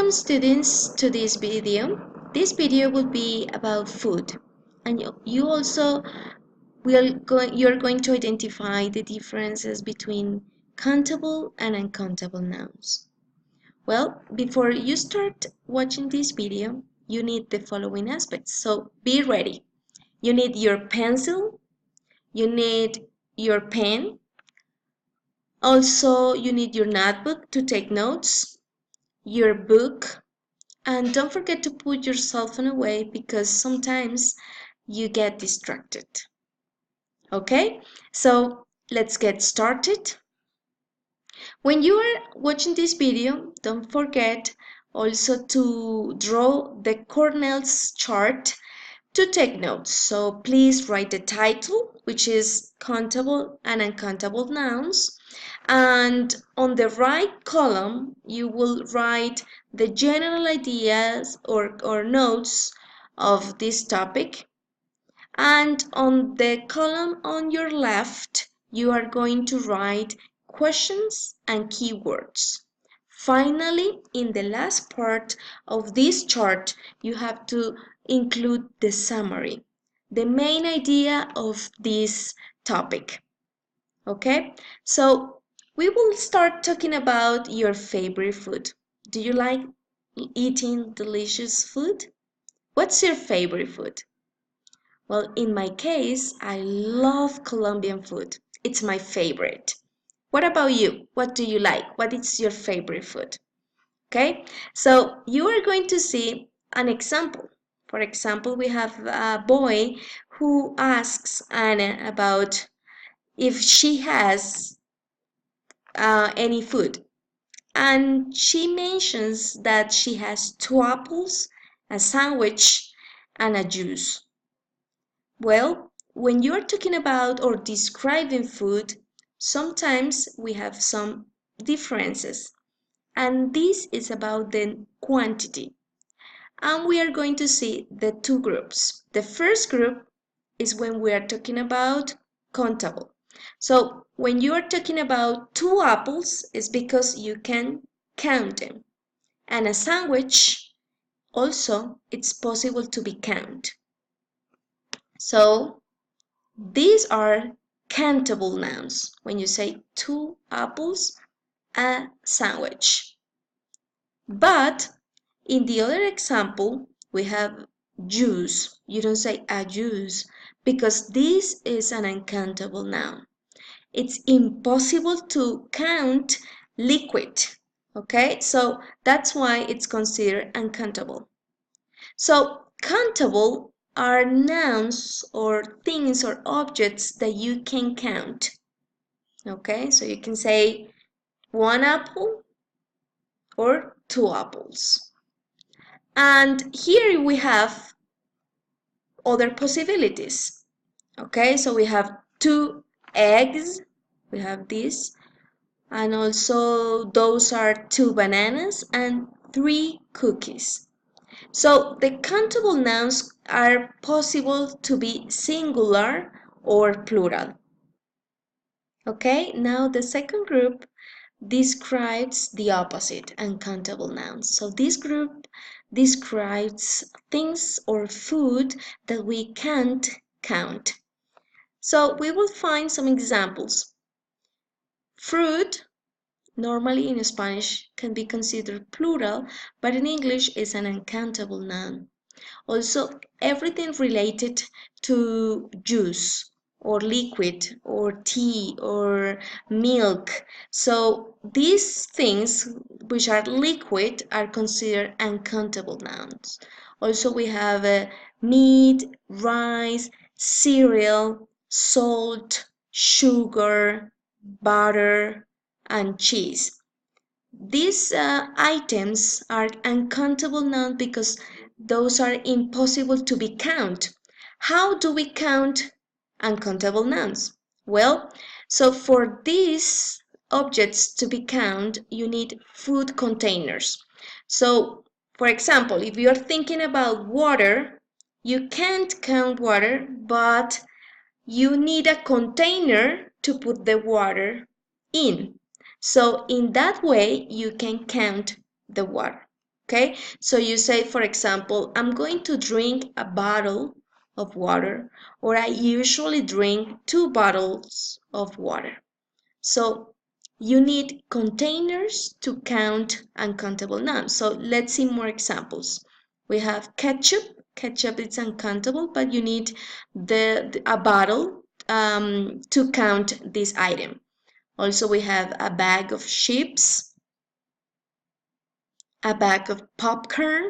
Welcome students to this video. This video will be about food, and you're going to identify the differences between countable and uncountable nouns. Well, before you start watching this video, you need the following aspects. So be ready. You need your pencil, you need your pen, also you need your notebook to take notes, your book, and don't forget to put your cell phone away because sometimes you get distracted. Okay, so let's get started. When you are watching this video, don't forget also to draw the Cornell's chart to take notes. So please write the title, which is Countable and Uncountable Nouns. And on the right column, you will write the general ideas or notes of this topic. And on the column on your left, you are going to write questions and keywords. Finally, in the last part of this chart, you have to include the summary, the main idea of this topic. Okay, so we will start talking about your favorite food. Do you like eating delicious food? What's your favorite food? Well, in my case, I love Colombian food. It's my favorite. What about you? What do you like? What is your favorite food? Okay, so you are going to see an example. For example, we have a boy who asks Anna about if she has any food. And she mentions that she has 2 apples, a sandwich, and a juice. Well, when you're talking about or describing food, sometimes we have some differences. And this is about the quantity. And we are going to see the 2 groups. The first group is when we are talking about countable. So when you are talking about 2 apples, it's because you can count them. And a sandwich, also, it's possible to be counted. So these are countable nouns when you say 2 apples, a sandwich. But in the other example, we have juice. You don't say a juice because this is an uncountable noun. It's impossible to count liquid. Okay, so that's why it's considered uncountable. So countable are nouns or things or objects that you can count. Okay, so you can say 1 apple or 2 apples. And here we have other possibilities. Okay, so we have 2 eggs, we have this, and also those are 2 bananas and 3 cookies. So the countable nouns are possible to be singular or plural. Okay, now the second group describes the opposite, uncountable nouns. So this group describes things or food that we can't count. So we will find some examples. Fruit, normally in Spanish, can be considered plural, but in English is an uncountable noun. Also, everything related to juice or liquid or tea or milk. So these things which are liquid are considered uncountable nouns. Also, we have meat, rice, cereal, salt, sugar, butter, and cheese. These items are uncountable nouns because those are impossible to be counted. How do we count uncountable nouns? Well, so for these objects to be counted, you need food containers. So, for example, if you're thinking about water, you can't count water, but you need a container to put the water in. So in that way, you can count the water. Okay, so you say, for example, I'm going to drink a bottle of water, or I usually drink 2 bottles of water. So you need containers to count uncountable nouns. So let's see more examples. We have ketchup. Ketchup is uncountable, but you need a bottle to count this item. Also, we have a bag of chips, a bag of popcorn,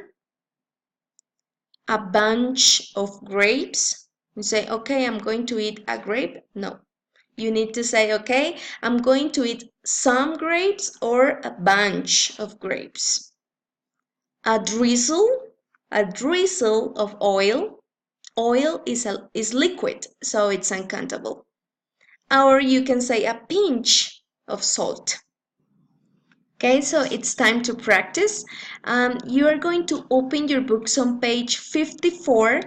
a bunch of grapes. You say, okay, I'm going to eat a grape. No, you need to say, okay, I'm going to eat some grapes or a bunch of grapes. A drizzle of oil. Oil is liquid, so it's uncountable. Or you can say a pinch of salt. Okay, so it's time to practice. You are going to open your books on page 54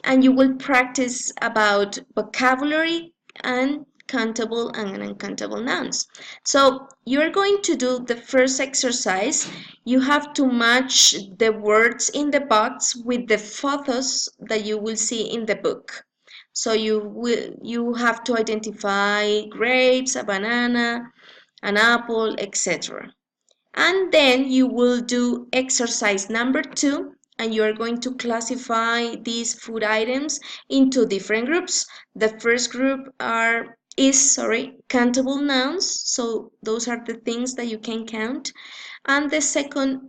and you will practice about vocabulary and countable and uncountable nouns. So you're going to do the first exercise. You have to match the words in the box with the photos that you will see in the book. So you have to identify grapes, a banana, an apple, etc. And then you will do exercise number 2 and you are going to classify these food items into different groups. The first group is countable nouns, so those are the things that you can count. And the second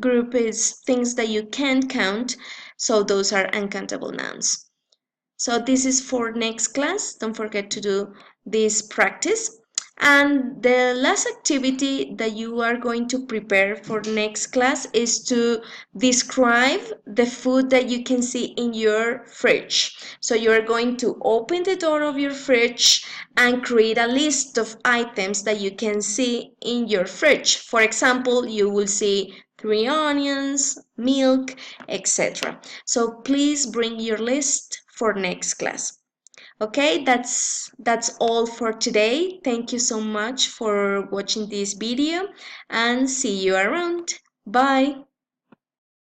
group is things that you can't count, so those are uncountable nouns. So this is for next class. Don't forget to do this practice. And the last activity that you are going to prepare for next class is to describe the food that you can see in your fridge. So you're going to open the door of your fridge and create a list of items that you can see in your fridge. For example, you will see 3 onions, milk, etc. So please bring your list for next class. Okay, that's all for today. Thank you so much for watching this video and see you around. Bye.